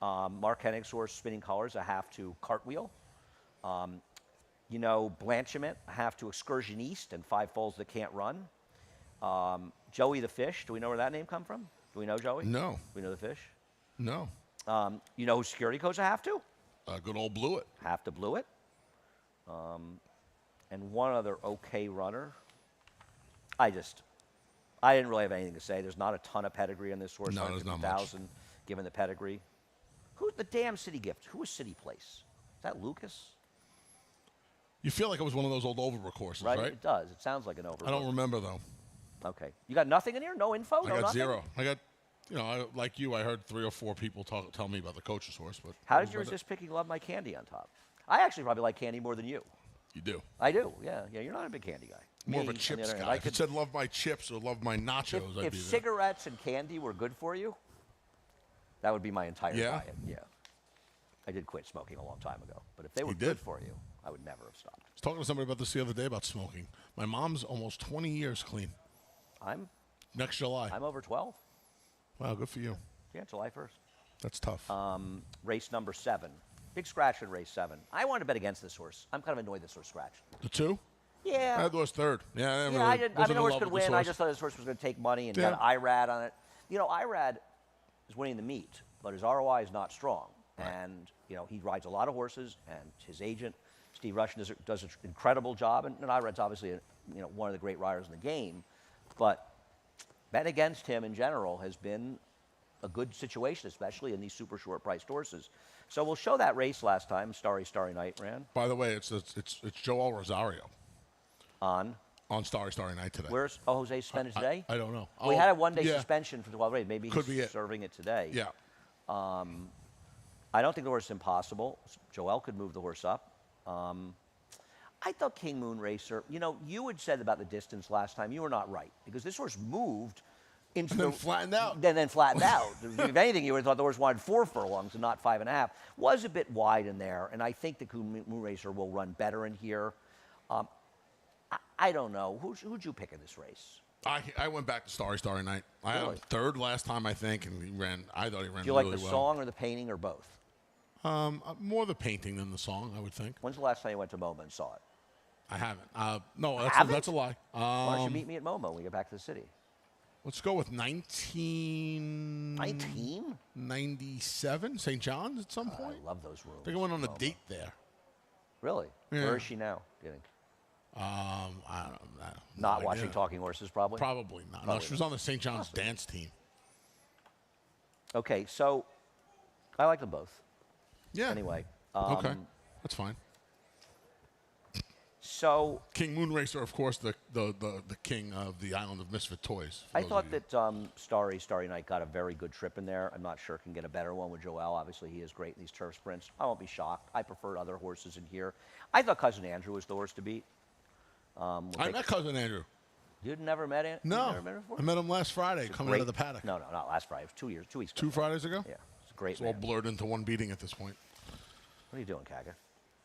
Mark Hennig's horse, Spinning Colors, I have to cartwheel. Blanchiment, I have to Excursion East and 5 foals that can't run. Joey the Fish. Do we know where that name come from? Do we know Joey? No. Do we know the fish? No. You know who Security Codes I have to? Good old Blue It. Have to Blue It. And one other okay runner. I didn't really have anything to say. There's not a ton of pedigree on this horse. No, there's not much. 150,000 given the pedigree. Who's the damn City Gift? Who is City Place? Is that Lucas? You feel like it was one of those old Overbrook horses, right? It does. It sounds like an over. I don't remember though. Okay. You got nothing in here? No info? I no got nothing? 0. I got, like you, I heard 3 or 4 people tell me about the coach's horse, but How that did was you about it. resist picking Love My Candy on top? I actually probably like candy more than you. You do. I do. Yeah. You're not a big candy guy. More of Me, a on the chips other hand, guy. I If it could- said love my chips or love my nachos, I'd if be there. cigarettes and candy were good for you, that would be my entire Yeah? diet. Yeah. I did quit smoking a long time ago, but if they were You good did? for you, I would never have stopped. I was talking to somebody about this the other day about smoking. My mom's almost 20 years clean. I'm Next July. over 12. Wow, good for you. Yeah, July 1st. That's tough. Race number 7. Big scratch in race 7. I wanted to bet against this horse. I'm kind of annoyed this horse scratched. The 2? Yeah. That was 3rd. Yeah, I really didn't. I wasn't mean, the in horse love could with this win. I horse. just thought this horse was going to take money and Yeah. got IRAD on it. IRAD is winning the meet, but his ROI is not strong. Right. And he rides a lot of horses, and his agent Steve Russian does an incredible job. And IRAD's obviously one of the great riders in the game, but betting against him in general has been a good situation, especially in these super short priced horses. So we'll show that race last time. Starry Night ran By the way, it's Joel Rosario on. on Starry Night today. Where's Jose suspended today? I don't know. We had a one-day yeah. suspension for 12 days. Maybe Could he's be it. serving it today. Yeah. I don't think the horse is impossible. Joel could move the horse up. I thought King Moon Racer, you had said about the distance last time. You were not right because this horse moved into And then flattened out. Then flattened out. If anything, you would have thought the horse wanted 4 furlongs and not 5.5. Was a bit wide in there, and I think the King Moon Racer will run better in here. I don't know. Who'd you pick in this race? I went back to Starry Night. I had him Really? third last time, I think, and I thought he ran Do you really like the well. song or the painting or both? More the painting than the song, I would think. When's the last time you went to MoMA and saw it? I haven't. No, Haven't? that's a lie. Why don't you meet me at MoMA when we get back to the city? Let's go with 1997, 19? St. John's at some point. I love those rooms. I think I went on a MoMA. date there. Really? Yeah. Where is she now? Getting I don't know. not No watching idea. Talking Horses, probably. Probably not. No, Probably she was not. on the St. John's dance team. Okay, so I like them both. Yeah. Anyway. Okay. That's fine. So King Moon Racer, of course, the king of the island of misfit toys. for I those thought of you. that Starry Night got a very good trip in there. I'm not sure can get a better one with Joel. Obviously, he is great in these turf sprints. I won't be shocked. I preferred other horses in here. I thought Cousin Andrew was the horse to beat. I met Cousin Andrew. You'd never met him? No, Never met him before? I met him last Friday coming out of the paddock. No, not last Friday. It was 2 weeks ago. 2 Fridays ago? Yeah, it's a great It's all man. blurred into one beating at this point. What are you doing, Kaga?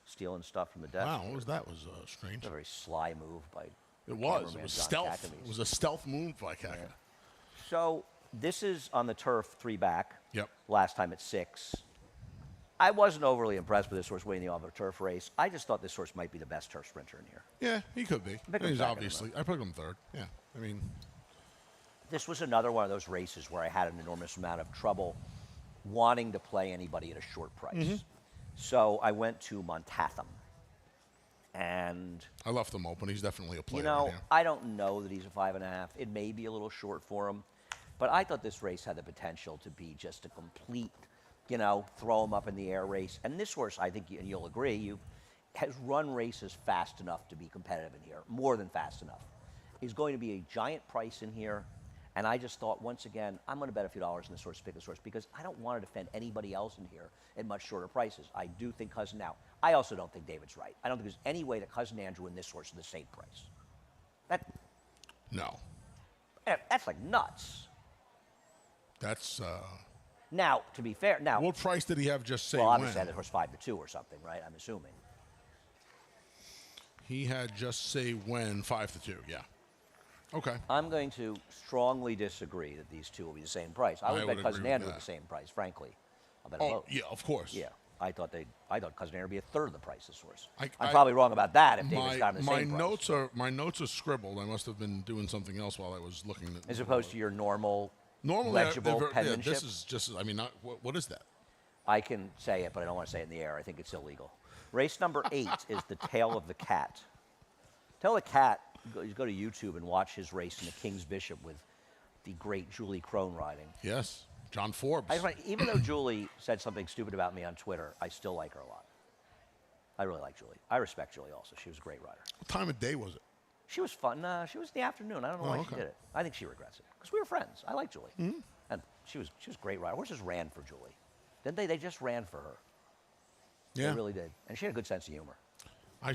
Stealing stuff from the desk? Wow, what was that? Was strange. A very sly move by It was. cameraman It was John stealth. Cacames. It was a stealth move by Kaka. So this is on the turf, 3 back. Yep. Last time at 6. I wasn't overly impressed with this horse winning the turf race. I just thought this horse might be the best turf sprinter in here. Yeah, he could be. Pick him He's second, obviously. I picked him third. Yeah. I mean, This was another one of those races where I had an enormous amount of trouble wanting to play anybody at a short price. Mm-hmm. So I went to Montatham. And, I left him open. He's definitely a player. in here. I don't know that he's a 5.5. It may be a little short for him. But I thought this race had the potential to be just a complete, throw him up in the air race. And this horse, I think, and you'll agree, has run races fast enough to be competitive in here, more than fast enough. He's going to be a giant price in here. And I just thought, once again, I'm going to bet a few dollars in this horse, pick this horse, because I don't want to defend anybody else in here at much shorter prices. I do think Cousin now. I also don't think David's right. I don't think there's any way that Cousin Andrew and this horse are the same price. No. That's like nuts. That's. Now, to be fair, What price did he have just say well, when? obviously, I had the horse 5-2 or something, right? I'm assuming. He had just say when 5-2. Yeah. Okay. I'm going to strongly disagree that these two will be the same price. I would bet would Cousin agree with Andrew at that. the same price, frankly. I'll bet them Oh, both. yeah, of course. Yeah. I thought Cousin Andrew would be a third of the price this horse. I'm I- probably wrong about that if David's got him the my same price. my notes are scribbled. I must have been doing something else while I was looking at. As opposed to your normal normally legible yeah, penmanship. this is just. I mean, what is that? I can say it, but I don't want to say it in the air. I think it's illegal. Race number 8 is the Tail of the Cat. Tail of the Cat, you go to YouTube and watch his race in the King's Bishop with the great Julie Crone riding. Yes, John Forbes. Even though Julie said something stupid about me on Twitter, I still like her a lot. I really like Julie. I respect Julie also. She was a great rider. What time of day was it? She was fun. She was in the afternoon. I don't know why she okay. did it. I think she regrets it because we were friends. I like Julie, and she was a great rider. Horses ran for Julie, didn't they? They just ran for her. Yeah, They really did, and she had a good sense of humor. I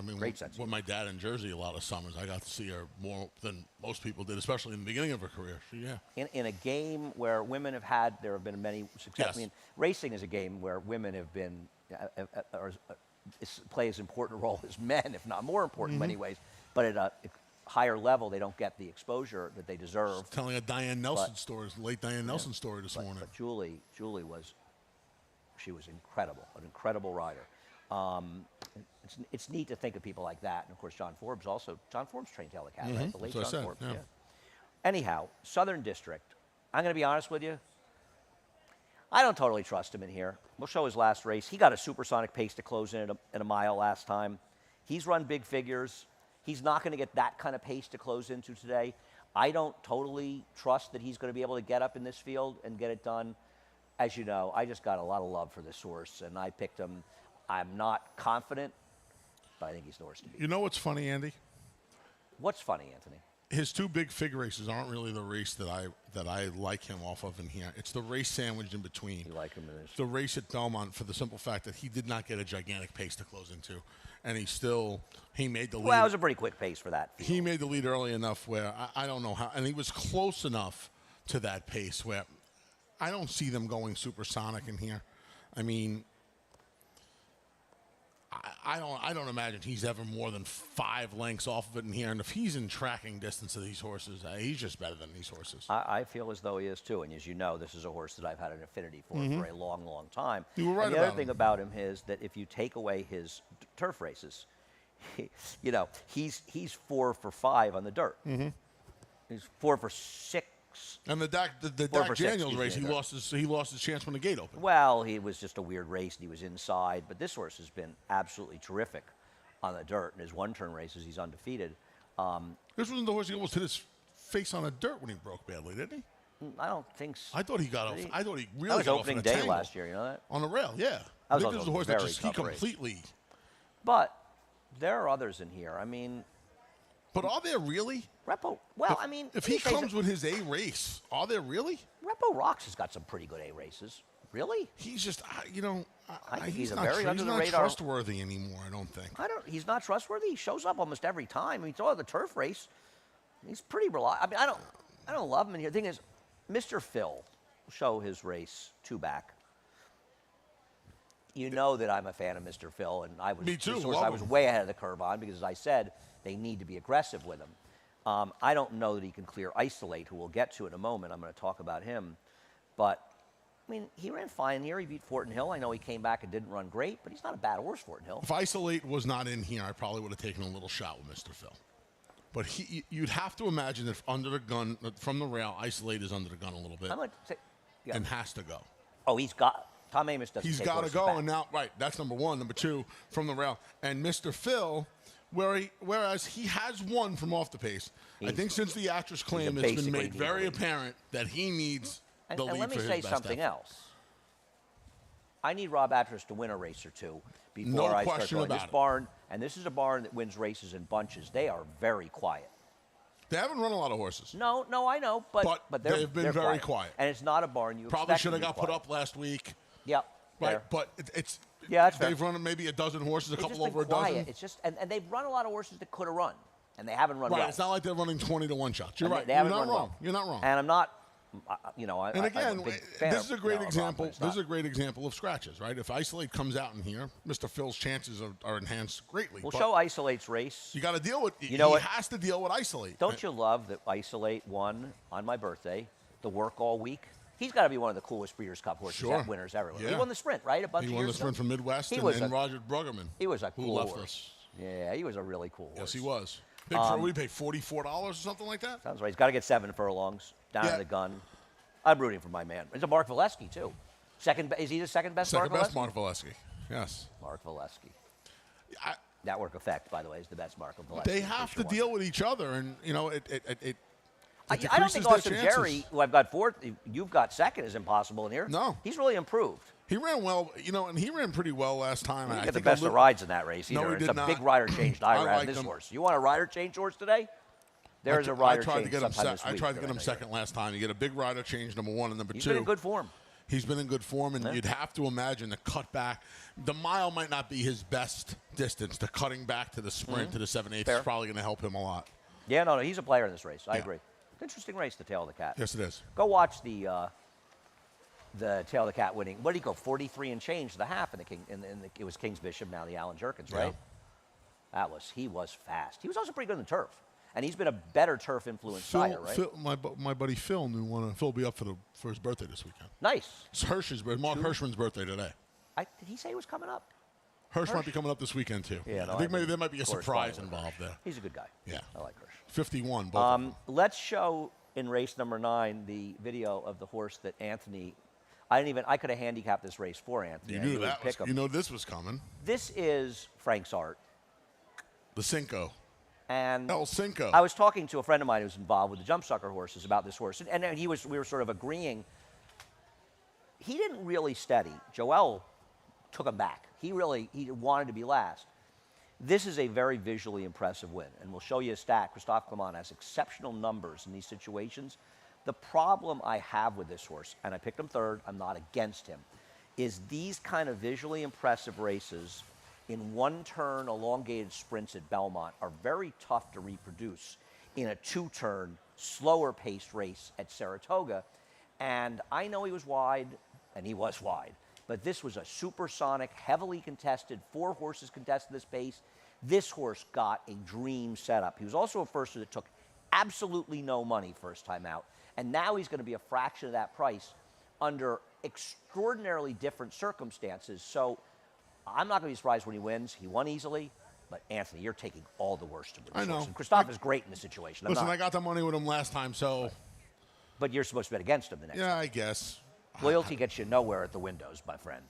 mean, Great sense. with my dad in Jersey a lot of summers, I got to see her more than most people did, especially in the beginning of her career. Yeah. In a game where women there have been many success. Yes. I mean, racing is a game where women have been play as important a role as men, if not more important in many ways. But at a higher level, they don't get the exposure that they deserve. Telling a Diane Nelson story, late Diane Nelson story this morning. But Julie was incredible, an incredible rider. It's neat to think of people like that. And of course, John Forbes trained Tail of the Cat, right? The late That's what I John said, Forbes. yeah. Anyhow, Southern District. I'm going to be honest with you. I don't totally trust him in here. We'll show his last race. He got a supersonic pace to close in at a mile last time. He's run big figures. He's not going to get that kind of pace to close into today. I don't totally trust that he's going to be able to get up in this field and get it done. As you know, I just got a lot of love for this horse, and I picked him. I'm not confident, but I think he's the horse to beat. You know what's funny, Andy? What's funny, Anthony? his two big fig races aren't really the race that I like him off of in here. It's the race sandwiched in between. You like him in this? The race at Belmont, for the simple fact that he did not get a gigantic pace to close into, and he made the lead. Well, it was a pretty quick pace for that. He made the lead early enough where I don't know how, and he was close enough to that pace where I don't see them going supersonic in here. I mean, I don't imagine he's ever more than 5 lengths off of it in here. And if he's in tracking distance of these horses, he's just better than these horses. I feel as though he is too. And as you know, this is a horse that I've had an affinity for a long, long time. You were right and the about other thing him. about him is that if you take away his turf races, he's 4 for 5 on the dirt. He's 4 for 6. And the Dak for six, Daniels excuse race, me, he lost his chance when the gate opened. Well, he was just a weird race, and he was inside. But this horse has been absolutely terrific on the dirt. In his one-turn races, he's undefeated. This wasn't the horse he almost hit his face on the dirt when he broke badly, didn't he? I don't think so. I thought he got off. Did he? I thought he That really was got off opening in a day tangle. last year, you know that? On the rail, yeah. That I was think this also is a horse very that just he tough race. completely. But there are others in here. I mean, But are there really? Repo. Well, I mean, If he comes with his A race, are there really? Repo Rocks has got some pretty good A races. Really? He's just, I think he's a not, very he's under the not radar. trustworthy anymore. I don't think. He's not trustworthy. He shows up almost every time. I mean, saw the turf race. He's pretty reliable. I mean, I don't love him in here. The thing is, Mr. Phil will show his race 2 back. You know that I'm a fan of Mr. Phil, and I was Me too, this horse love I was him. way ahead of the curve on because, as I said, they need to be aggressive with him. I don't know that he can clear Isolate, who we'll get to in a moment. I'm going to talk about him, but I mean, he ran fine here. He beat Fortin Hill. I know he came back and didn't run great, but he's not a bad horse, Fortin Hill. If Isolate was not in here, I probably would have taken a little shot with Mr. Phil. But you'd have to imagine if under the gun, from the rail, Isolate is under the gun a little bit I'm going to say, yeah. and has to go. Oh, he's got Tom Amos doesn't. He's take got to horses go, back. and now, right, that's number one. Number two, from the rail. And Mr. Phil, whereas he has won from off the pace, I think since the actress claim, it's been basically made very needed. apparent that he needs And, the and lead let me for his say best something effort. else. I need Rob Atras to win a race or two before No I start question going. about This it. barn, and this is a barn that wins races in bunches. They are very quiet. They haven't run a lot of horses. No, I know, but But they're, they've been they're very quiet. And it's not a barn you Probably expect should to have be got put quiet. up last week. Yep. Right, there. but it's Yeah, that's fair. they've run maybe a dozen horses, a It's couple just been over a quiet. dozen. It's just, and they've run a lot of horses that could have run, and they haven't run Right, well. it's not like they're running 20 to 1 shots. You're And right. they You're haven't not run wrong. well. You're not wrong. And I'm not, And I'm again, a big fan this is a great of Rob, example. but it's This is not. a great example of scratches, right? If Isolate comes out in here, Mr. Phil's chances are enhanced greatly. We'll but show Isolate's race. you got to deal with. You know he what? has to deal with Isolate. Don't you love that Isolate won on my birthday, the work all week? He's got to be one of the coolest Breeders' Cup horses Sure. that winners ever. He Yeah. won the sprint, right? A bunch He of won the years sprint ago? from Midwest He and, was and a- Roger Bruggeman. He was a who cool left horse. us. Yeah, he was a really cool horse. Yes, he was. Big what did he pay? $44 or something like that. Sounds right. He's got to get 7 furlongs down Yeah. to the gun. I'm rooting for my man. It's a Mark Valesky, too. Is he the second best Second Mark best, Valesky? Mark Valesky. Yes. Mark Valesky. I, Network Effect, by the way, is the best Mark Valesky. they in have case to you're deal with each other, and you know it I don't decreases think their Austin chances. Jerry, who I've got fourth, you've got second, is impossible in here. No. He's really improved. He ran well, and he ran pretty well last time. He I didn't get the think a best of little- rides in that race No, either. he It's did a not. big rider change I ran liked this him. horse. You want a rider change horse today? There's a rider I tried change to get him. sometime this I week tried to that get I him know second last time. You get a big rider change, number one, and number He's two. been in good form. He's been in good form, and you'd have to imagine the cutback. The mile might not be his best distance. The cutting back to the sprint to the 7/8 Fair. is probably going to help him a lot. Yeah, no, he's a player in this race. I Yeah. agree. Interesting race, the Tail of the Cat. Yes, it is. Go watch the Tail of the Cat winning. What did he go? 43 and change the half in the King. It was King's Bishop, now the Alan Jerkins, right? He was fast. He was also pretty good in the turf, and he's been a better turf influenced sire, right? Phil, my buddy Phil knew Phil will be up for his birthday this weekend. Nice. It's Mark Hirschman's birthday today. Did he say he was coming up? Hirsch might be coming up this weekend too. Yeah, no, I think I maybe mean, there might be a surprise corresponding with involved there. He's a good guy. Yeah. I like Hirsch. 51. Both of them. Let's show in race number 9 the video of the horse that Anthony. I could have handicapped this race for Anthony. You I knew he'd that. pick him. You know this was coming. This is Frank's art, The Cinco. and El Cinco. I was talking to a friend of mine who's involved with the jump sucker horses about this horse, and we were sort of agreeing. He didn't really steady. Joel took him back. He wanted to be last. This is a very visually impressive win, and we'll show you a stat. Christophe Clement has exceptional numbers in these situations. The problem I have with this horse, and I picked him third, I'm not against him, is these kind of visually impressive races in one-turn elongated sprints at Belmont are very tough to reproduce in a two-turn, slower-paced race at Saratoga. And I know he was wide, and he was wide, but this was a supersonic, heavily contested, 4 horses contested this pace. This horse got a dream setup. He was also a firster that took absolutely no money first time out, and now he's going to be a fraction of that price under extraordinarily different circumstances. So I'm not going to be surprised when he wins. He won easily, but Anthony, you're taking all the worst of the I know. And Christophe is great in this situation. Listen, I got the money with him last time, so. But you're supposed to bet against him the next time. Yeah, I guess. Loyalty gets you nowhere at the windows, my friend.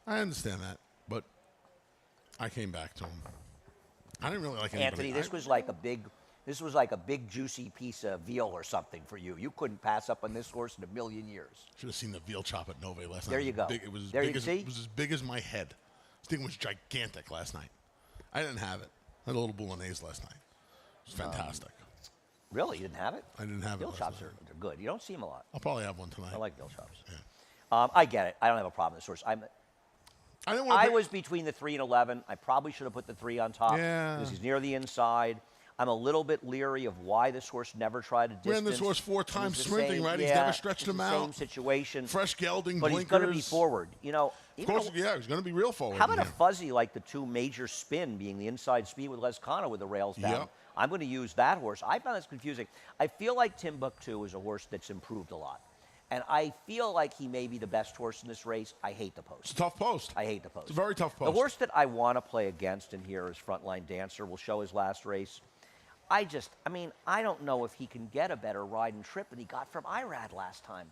I understand that, but I came back to him. I didn't really like anybody. Anthony, this was like a big juicy piece of veal or something for you. You couldn't pass up on this horse in a million years. Should have seen the veal chop at Nove last night. There you go. It was There big you as, see? it was as big as my head. This thing was gigantic last night. I didn't have it. I had a little bolognese last night. It was fantastic. Really? You didn't have it? I didn't have Veal it. chops are good. You don't see them a lot. I'll probably have one tonight. I like veal chops. Yeah. I get it. I don't have a problem with this horse. I didn't want I to. was between the 3 and 11. I probably should have put the 3 on top Yeah. because he's near the inside. I'm a little bit leery of why this horse never tried a distance. Ran this horse 4 It was times the sprinting, same- right? He's yeah, never stretched it's him the out. Same situation. Fresh gelding, but blinkers. he's going to be forward. Of course, yeah, he's going to be real forward. How about a yeah. fuzzy like the 2 major spin being the inside speed with Lescano with the rails down? Yep. I'm going to use that horse. I found this confusing. I feel like Timbuktu is a horse that's improved a lot. And I feel like he may be the best horse in this race. I hate the post. It's a tough post. I hate the post. It's a very tough post. The horse that I want to play against in here is Frontline Dancer. We'll show his last race. I don't know if he can get a better ride and trip than he got from Irad last time.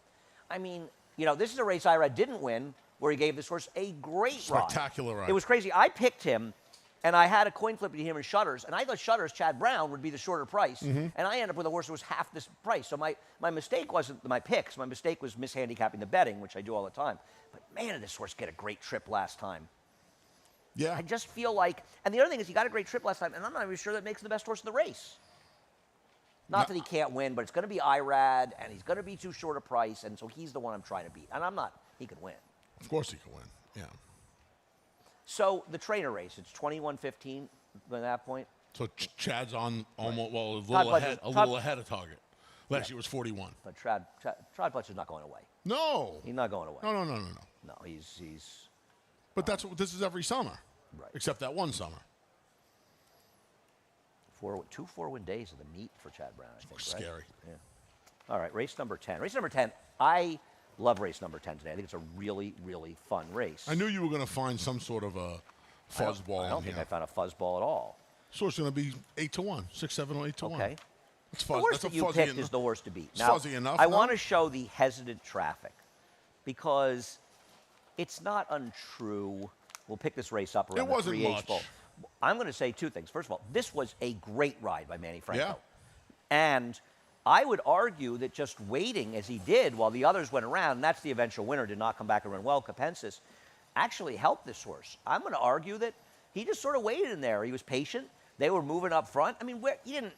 This is a race Irad didn't win, where he gave this horse a great Spectacular ride. It was crazy. I picked him, and I had a coin flip between him and Shutters, and I thought Shutters, Chad Brown, would be the shorter price, and I ended up with a horse that was half this price. So my mistake wasn't my picks. My mistake was mishandicapping the betting, which I do all the time. But man, did this horse get a great trip last time. Yeah. I just feel like, and the other thing is he got a great trip last time, and I'm not even sure that makes him the best horse in the race. Not that he can't win, but it's going to be Irad, and he's going to be too short a price, and so he's the one I'm trying to beat. And he can win. Of course he can win. Yeah. So the trainer race, it's 21:15 at that point. So Chad's on almost, well, a Todd little ahead of target. Last year was 41. But Trod Fletcher's not going away. No. He's not going away. No. No, he's But this is every summer. Right. Except that one summer. 2 4-win days of the meet for Chad Brown, I think, right? Scary. Yeah. All right, race number 10. Race number 10, I love race number 10 today. I think it's a really, really fun race. I knew you were going to find some sort of a fuzzball I don't in think here. I found a fuzzball at all. So it's going to be 8-1, 6, 7, or 8-1. Okay. It's The fuzz. horse That's that you fuzzy picked enough. is the horse to beat. It's Now, fuzzy enough, I no? want to show the hesitant traffic because it's not untrue. We'll pick this race up around It wasn't the 3H much. Bowl. I'm going to say 2 things. First of all, this was a great ride by Manny Franco. Yeah. And I would argue that just waiting as he did while the others went around, and that's the eventual winner, did not come back and run well, Capensis, actually helped this horse. I'm going to argue that he just sort of waited in there. He was patient. They were moving up front. He didn't,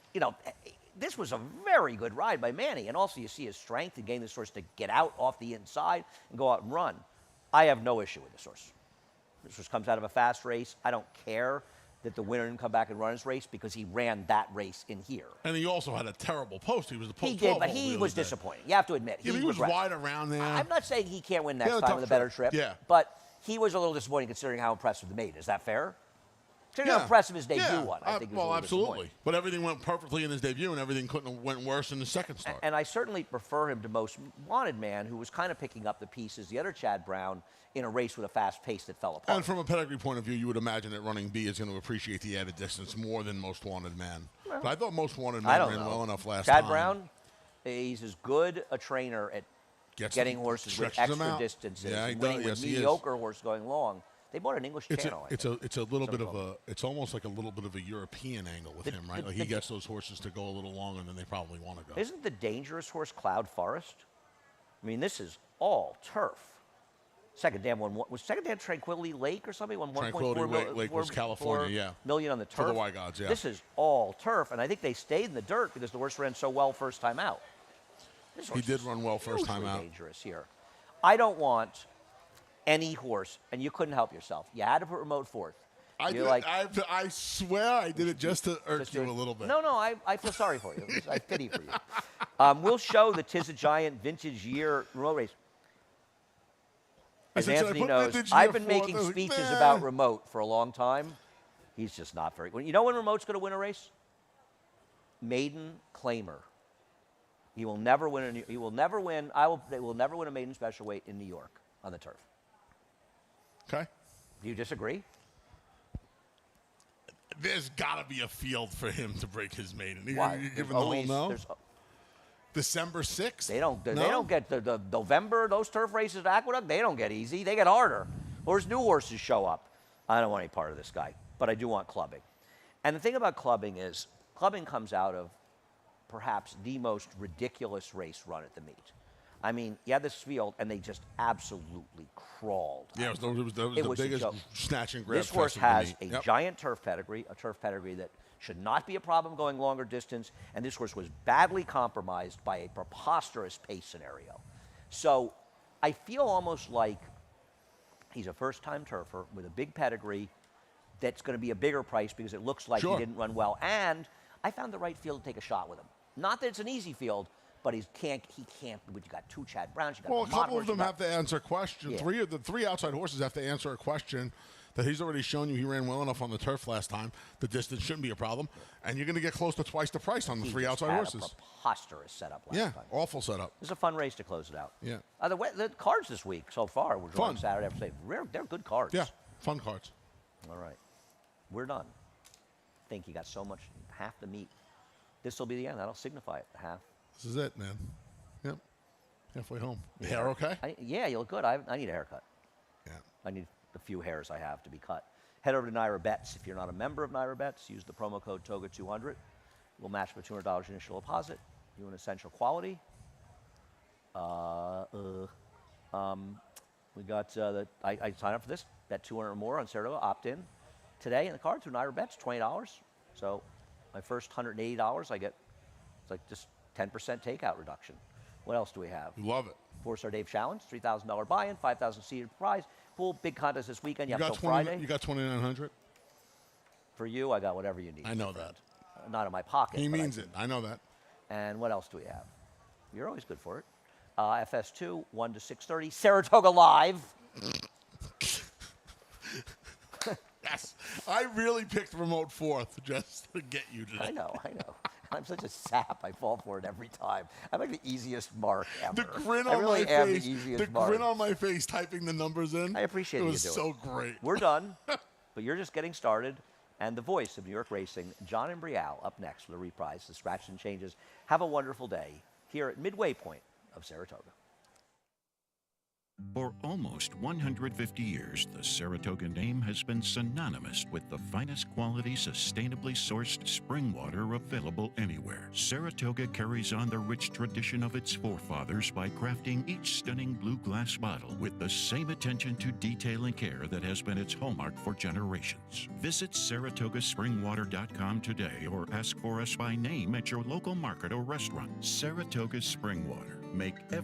this was a very good ride by Manny. And also you see his strength in getting this horse to get out off the inside and go out and run. I have no issue with this horse. This horse comes out of a fast race. I don't care that the winner didn't come back and run his race because he ran that race in here. And he also had a terrible post. He was the post He 12 did, but hole he the was other day. disappointing. You have to admit. Yeah, but he was regressed. wide around there. I'm not saying he can't win next had a time tough with a better trip. trip. Yeah. But he was a little disappointing considering how impressive the maid. Is that fair? Considering how Yeah. impressive his debut Yeah. was, I think he was a well, little absolutely. disappointing. But everything went perfectly in his debut, and everything couldn't have went worse in the second start. And I certainly prefer him to Most Wanted Man, who was kind of picking up the pieces, the other Chad Brown, in a race with a fast pace that fell apart. And from a pedigree point of view, you would imagine that running B is going to appreciate the added distance more than Most Wanted Man. But I thought Most Wanted I Man don't ran know. well enough last Chad time. Brown, he's as good a trainer at Gets getting them- horses with stretches them extra out. distances, Yeah, he and winning does. with Yes, he is. mediocre horse going long. They bought an English It's channel. a little bit of a, it's almost like a little bit of a European angle with him, right? Like he gets those horses to go a little longer than they probably want to go. Isn't the dangerous horse Cloud Forest? This is all turf. Second dam won. Was second dam Tranquility Lake or something? Won Tranquility 1.4 Lake was California, yeah. million on the turf. For the White Gods, yeah. This is all turf, and I think they stayed in the dirt because the horse ran so well first time out. This He horse did is run well first time hugely out. dangerous here. I don't want any horse, and you couldn't help yourself. You had to put remote fourth. I swear I did it just to irk Just you do it. a little bit. No, I feel sorry for you. I pity for you. We'll show the Tis a Giant Vintage Year remote race. As said, should I Anthony put knows, Vintage Year I've been fourth? making I was like, speeches nah. about remote for a long time. He's just not very. You know when remote's going to win a race? Maiden Claimer. He will never win. He will never win. They will never win a maiden special weight in New York on the turf. Okay. Do you disagree? There's got to be a field for him to break his maiden. Why? You're There's giving the whole always- no? there's- December 6th? They don't. They No? don't get the November. Those turf races at Aqueduct. They don't get easy. They get harder. Or as new horses show up. I don't want any part of this guy, but I do want clubbing. And the thing about clubbing is, clubbing comes out of perhaps the most ridiculous race run at the meet. I mean, you had this field, and they just absolutely crawled. Yeah, it was the It was a biggest joke. snatch and grab This horse fest of the has meet. a Yep. giant turf pedigree, a turf pedigree that should not be a problem going longer distance, and this horse was badly compromised by a preposterous pace scenario. So I feel almost like he's a first-time turfer with a big pedigree that's going to be a bigger price because it looks like Sure. he didn't run well. And I found the right field to take a shot with him. Not that it's an easy field, but he can't. You got two Chad Browns. You got Well, a the couple Mott of them horse, have to answer a question. Yeah. The three outside horses have to answer a question that he's already shown you he ran well enough on the turf last time. The distance shouldn't be a problem. And you're going to get close to twice the price on the He three just outside had horses. A preposterous setup last Yeah, time. awful setup. It was a fun race to close it out. Yeah. The cards this week so far, we're drawing Fun. Saturday after Saturday. They're good cards. Yeah, fun cards. All right. We're done. Think you got so much, half the meat. This will be the end. That'll signify it. Half. This is it, man. Yep. Halfway home. The hair okay? Yeah, you look good. I need a haircut. Yeah. I need the few hairs I have to be cut. Head over to Naira Bets. If you're not a member of Naira Bets, use the promo code TOGA200. We'll match for $200 initial deposit. You want essential quality. We got I signed up for this. Bet 200 or more on Saratoga. Opt in today in the card through Naira Bets. $20. So my first $180, I get it's like just 10% takeout reduction. What else do we have? Love it. 4-star Dave Challenge, $3,000 buy-in, $5,000 seated prize. Pool, big contest this weekend. You, You have got till Friday. You got 2,900. For you, I got whatever you need. I know that. Not in my pocket. He but means it. I know that. And what else do we have? You're always good for it. FS2, 1 to 6:30. Saratoga Live. Yes. I really picked remote fourth just to get you today. I know. I'm such a sap. I fall for it every time. I'm like the easiest mark ever. The grin I on really my am face. the easiest The mark. grin on my face typing the numbers in. I appreciate it. you was doing so it. great. We're done, but you're just getting started. And the voice of New York racing, John Embrial, up next for the reprise, the scratch and changes. Have a wonderful day here at Midway Point of Saratoga. For almost 150 years, the Saratoga name has been synonymous with the finest quality, sustainably sourced spring water available anywhere. Saratoga carries on the rich tradition of its forefathers by crafting each stunning blue glass bottle with the same attention to detail and care that has been its hallmark for generations. Visit SaratogaSpringwater.com today or ask for us by name at your local market or restaurant. Saratoga Spring Water. Make every